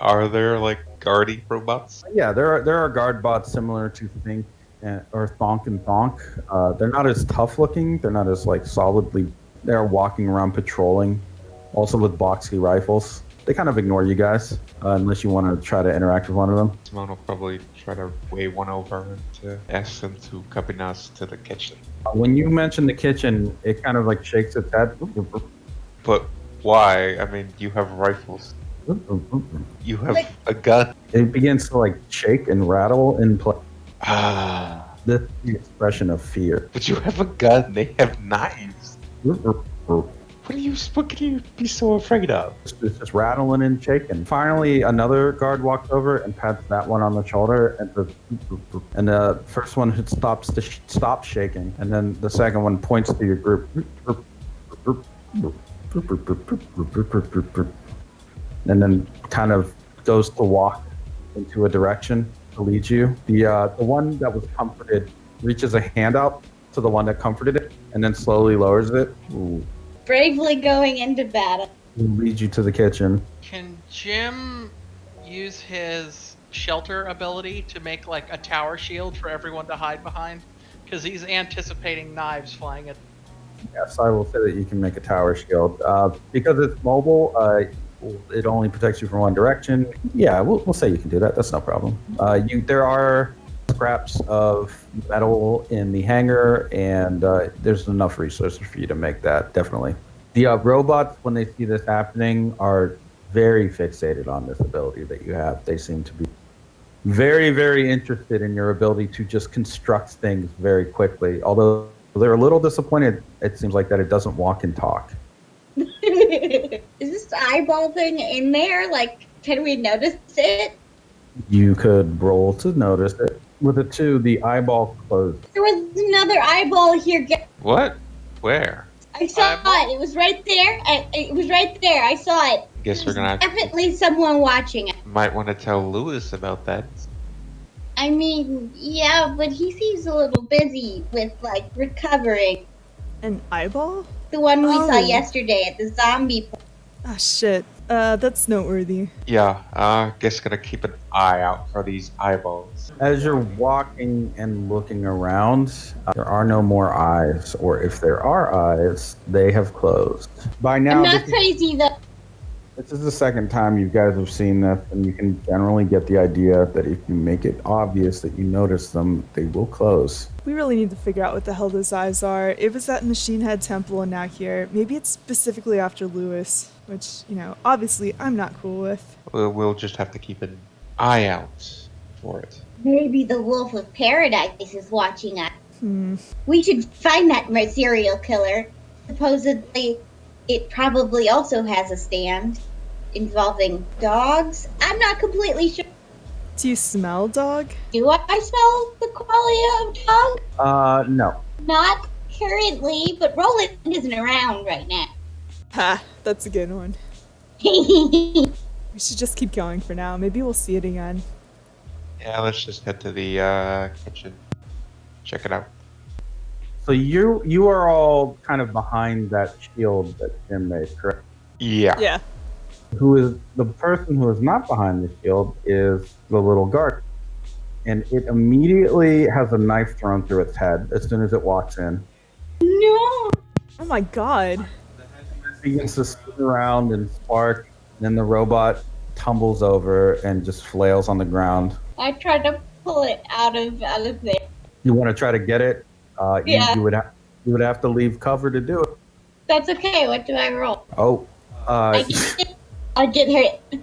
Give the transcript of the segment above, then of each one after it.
Are there like guarding robots? Yeah, there are guard bots similar to Think or Thonk and Thonk. They're not as tough looking. They're not as like solidly. They're walking around patrolling, also with boxy rifles. They kind of ignore you guys unless you want to try to interact with one of them. Simone will probably try to wave one over and to ask them to accompany us to the kitchen. When you mention the kitchen, it kind of like shakes its head. But why? I mean, you have rifles. You have a gun. It begins to like shake and rattle in place. Ah. This is the expression of fear. But you have a gun. They have knives. What can you be so afraid of? It's just rattling and shaking. Finally, another guard walks over and pats that one on the shoulder, and the first one stops shaking, and then the second one points to your group, and then kind of goes to walk into a direction to lead you. The one that was comforted reaches a hand out to the one that comforted it, and then slowly lowers it. Ooh. Bravely going into battle. Lead you to the kitchen. Can Jim use his shelter ability to make like a tower shield for everyone to hide behind? Because he's anticipating knives flying at. Yes, I will say that you can make a tower shield. Because it's mobile, it only protects you from one direction. Yeah, we'll say you can do that. That's no problem. There are scraps of metal in the hangar, and there's enough resources for you to make that, definitely. The robots, when they see this happening, are very fixated on this ability that you have. They seem to be very, very interested in your ability to just construct things very quickly. Although they're a little disappointed, it seems like that it doesn't walk and talk. Is this eyeball thing in there? Like, can we notice it? You could roll to notice it. With a 2, the eyeball closed. There was another eyeball here. What? Where? I saw it. It was right there. It was right there. I saw it. Guess we're gonna definitely someone watching it. Might want to tell Lewis about that. I mean, yeah, but he seems a little busy with like recovering. An eyeball? The one we saw yesterday at the zombie. Ah, shit. That's noteworthy. Yeah, guess gonna keep an eye out for these eyeballs. As you're walking and looking around, there are no more eyes, or if there are eyes, they have closed. By now, I'm not crazy though. This is the second time you guys have seen this, and you can generally get the idea that if you make it obvious that you notice them, they will close. We really need to figure out what the hell those eyes are. It was at Machine Head Temple and now here. Maybe it's specifically after Lewis, which, obviously I'm not cool with. We'll just have to keep an eye out for it. Maybe the Wolf of Paradise is watching us. We should find that serial killer. Supposedly, it probably also has a stand involving dogs. I'm not completely sure. Do you smell dog? Do I smell the quality of dog? No. Not currently, but Roland isn't around right now. Ha, that's a good one. We should just keep going for now. Maybe we'll see it again. Yeah, let's just head to the kitchen. Check it out. So you are all kind of behind that shield that Jim made, correct? Yeah. Yeah. The person who is not behind the shield is the little guard. And it immediately has a knife thrown through its head as soon as it walks in. No! Oh my god. It begins to spin around and spark, and then the robot tumbles over and just flails on the ground. I tried to pull it out of there. You want to try to get it? Yeah. You would have to leave cover to do it. That's okay. What do I roll? Oh. I get hurt.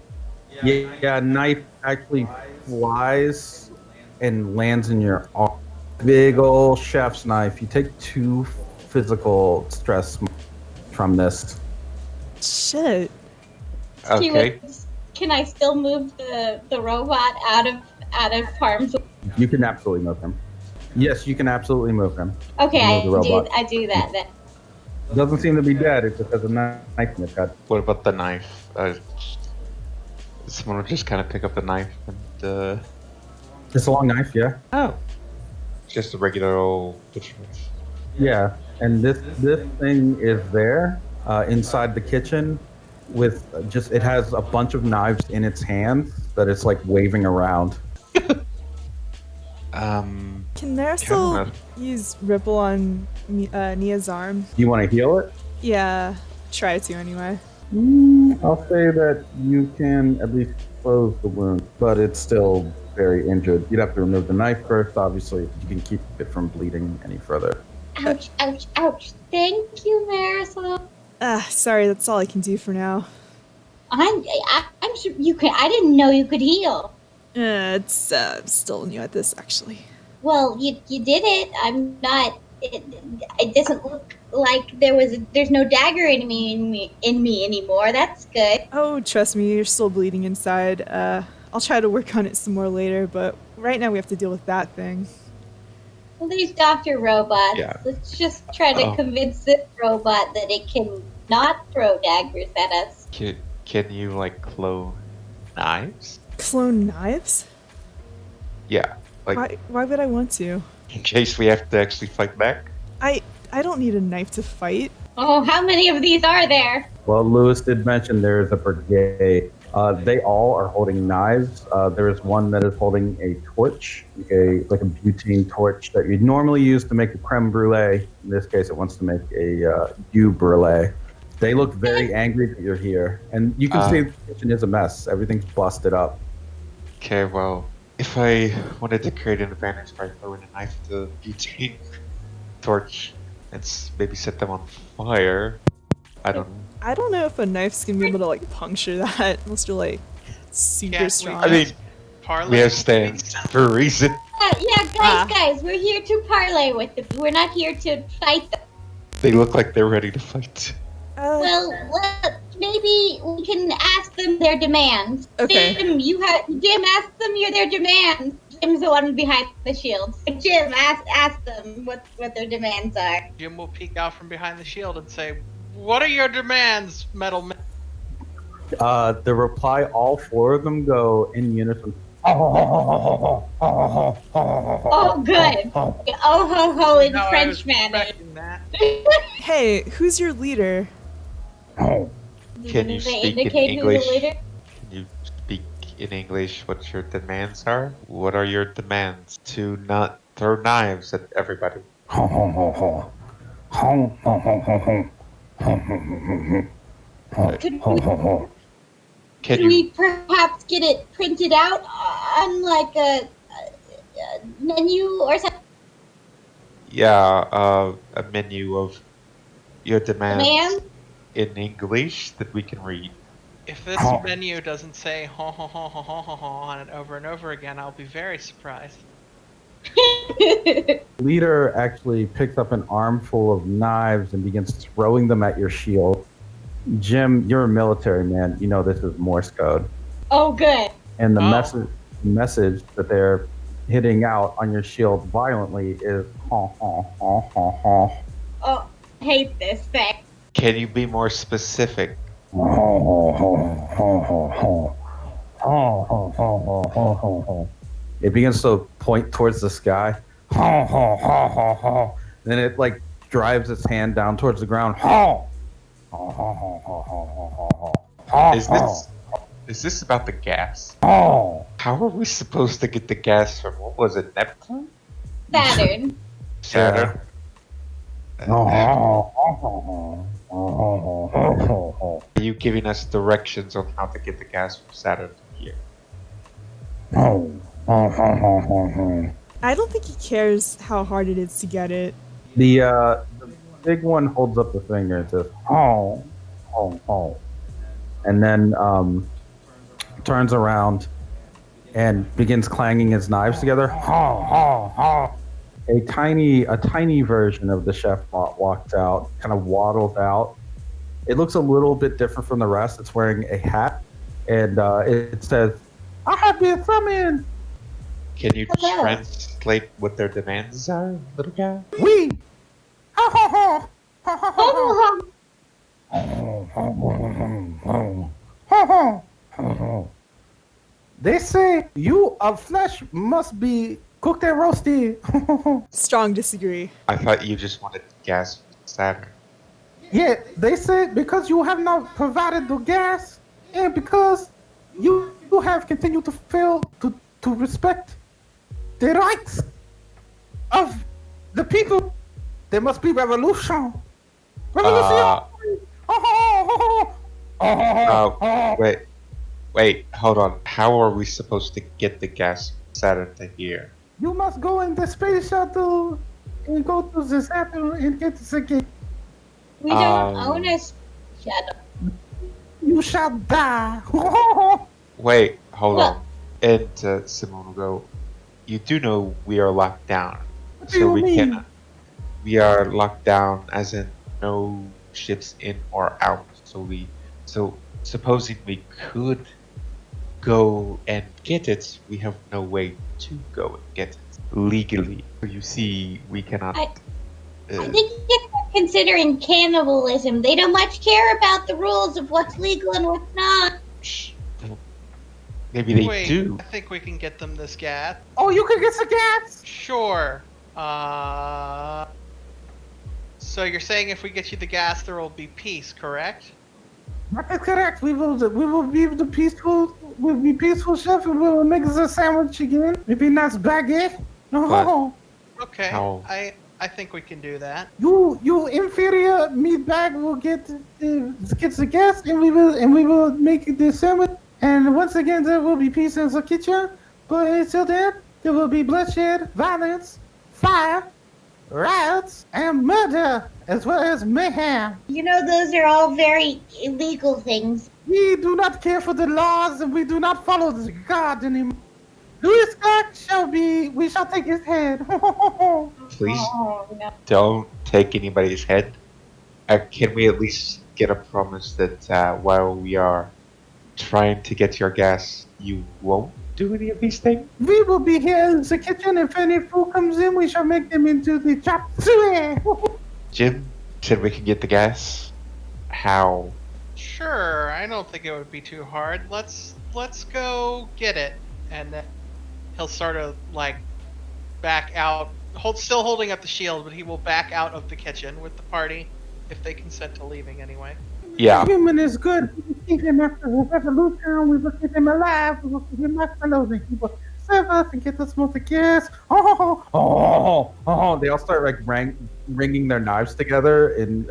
Yeah, knife actually flies and lands in your arm. Big old chef's knife. You take 2 physical stress from this. Shit. Okay. Can I still move the robot out of harm's way? You can absolutely move him. Yes, you can absolutely move him. Okay, I robot. do that then. Doesn't seem to be dead. It just has a knife in its head. What about the knife? Someone would just kind of pick up the knife and. It's a long knife, yeah. Oh. Just a regular old butcher knife. Yeah, and this thing is there inside the kitchen, with just it has a bunch of knives in its hands that it's like waving around. Can Marisol Kinda. use Ripple on Nia's arm? Do you want to heal it? Yeah, try to anyway. I'll say that you can at least close the wound, but it's still very injured. You'd have to remove the knife first, obviously. You can keep it from bleeding any further. Ouch, ouch, ouch. Thank you, Marisol. Sorry, that's all I can do for now. I'm sure you can. I didn't know you could heal. It's still new at this, actually. Well, you did it. I'm not. It doesn't look like there's no dagger in me anymore. That's good. Oh, trust me, you're still bleeding inside. I'll try to work on it some more later, but right now we have to deal with that thing. Well, there's Dr. Robot. Yeah. Let's just try to Oh. convince this robot that it can not throw daggers at us. Can you like clone knives? Clone knives? Yeah, like Why would I want to? in case we have to actually fight back. I don't need a knife to fight. Oh, how many of these are there? Well, Lewis did mention there is a brigade. They all are holding knives. There is one that is holding a torch, like a butane torch that you'd normally use to make a creme brulee. In this case, it wants to make a eau brulee. They look very angry that you're here, and you can see the kitchen is a mess. Everything's busted up. Okay, well, if I wanted to create an advantage by throwing a knife at the butane torch and maybe set them on fire, I don't know. I don't know if a knife's gonna be able to like puncture that unless you're like super Yeah, strong. I mean, Parlay. we have stands for a reason. Guys, we're here to parlay with them. We're not here to fight them. They look like they're ready to fight. Well, maybe we can ask them their demands. Okay. Jim, ask them their demands. Jim's the one behind the shield. Jim, ask them what their demands are. Jim will peek out from behind the shield and say, "What are your demands, Metal Man?" The reply, all four of them go in unison. Oh, good. Oh ho ho in No, I French was manner. expecting that. Hey, who's your leader? Can you Did they speak in indicate who's the English? leader? Can you speak in English what your demands are? What are your demands? To not throw knives at everybody. Can Can you? we perhaps get it printed out on like a menu or something? Yeah, a menu of your demands Demand? in English that we can read. If this menu doesn't say "ho ho ho ho ho ho ho" on it over and over again, I'll be very surprised. Leader actually picks up an armful of knives and begins throwing them at your shield. Jim, you're a military man. You know this is Morse code. Oh, good. And the Oh. message that they're hitting out on your shield violently is ha ha ha ha ha. Oh, I hate this thing. Can you be more specific? It begins to point towards the sky. Then it like drives its hand down towards the ground. Is this about the gas? How are we supposed to get the gas from, what was it, Neptune? Saturn. Saturn? Are you giving us directions on how to get the gas from Saturn to here? I don't think he cares how hard it is to get it. The big one holds up the finger and says, "Oh, oh, oh," and then turns around and begins clanging his knives together. A tiny version of the chef walks out, kind of waddles out. It looks a little bit different from the rest. It's wearing a hat, and it says, "I have been summoned." Can you Hello. translate what their demands are, little guy? We. They say you of flesh must be cooked and roasted. Strong disagree. I thought you just wanted gas from Saturn. Yeah, they said because you have not provided the gas, and because you have continued to fail to respect the rights of the people, there must be revolution. Revolution! Uh, Oh, wait, hold on. How are we supposed to get the gas Saturday here? you must go in the space shuttle and go to the Saturn and get the gate. We don't Um, own a shuttle. You shall die. Wait, hold Well- on. And Simone will go, you do know we are locked down. What do So you we mean? cannot. We are locked down as in no ships in or out. So supposing we could go and get it, we have no way to go and get it legally. So you see, we cannot. I think they're considering cannibalism. They don't much care about the rules of what's legal and what's not. Shh. Maybe they Wait, do. I think we can get them this gas. Oh, you can get the gas. Sure. So you're saying if we get you the gas, there will be peace, correct? That is correct. We will be the peaceful. We'll be peaceful, chef, and we will make us a sandwich again. Maybe not baguette. No, Okay. How? I think we can do that. you inferior meat bag will get the gas, and we will make the sandwich. And once again, there will be peace in the kitchen. But until then, there will be bloodshed, violence, fire, riots, and murder, as well as mayhem. You know, those are all very illegal things. We do not care for the laws, and we do not follow the God anymore. Louis Scott we shall take his head. Please Oh, no. don't take anybody's head. Can we at least get a promise that while we are trying to get your gas, you won't do any of these things? We will be here in the kitchen. If any food comes in, we shall make them into the chop suey. Jim said we can get the gas. How? Sure. I don't think it would be too hard. Let's go get it, and then he'll sort of like back out, still holding up the shield, but he will back out of the kitchen with the party if they consent to leaving anyway. Yeah. Human is good. We will keep him after the revolution. We will keep him alive. We will keep him after and he will serve us and get us more the gas. They all start like ringing their knives together and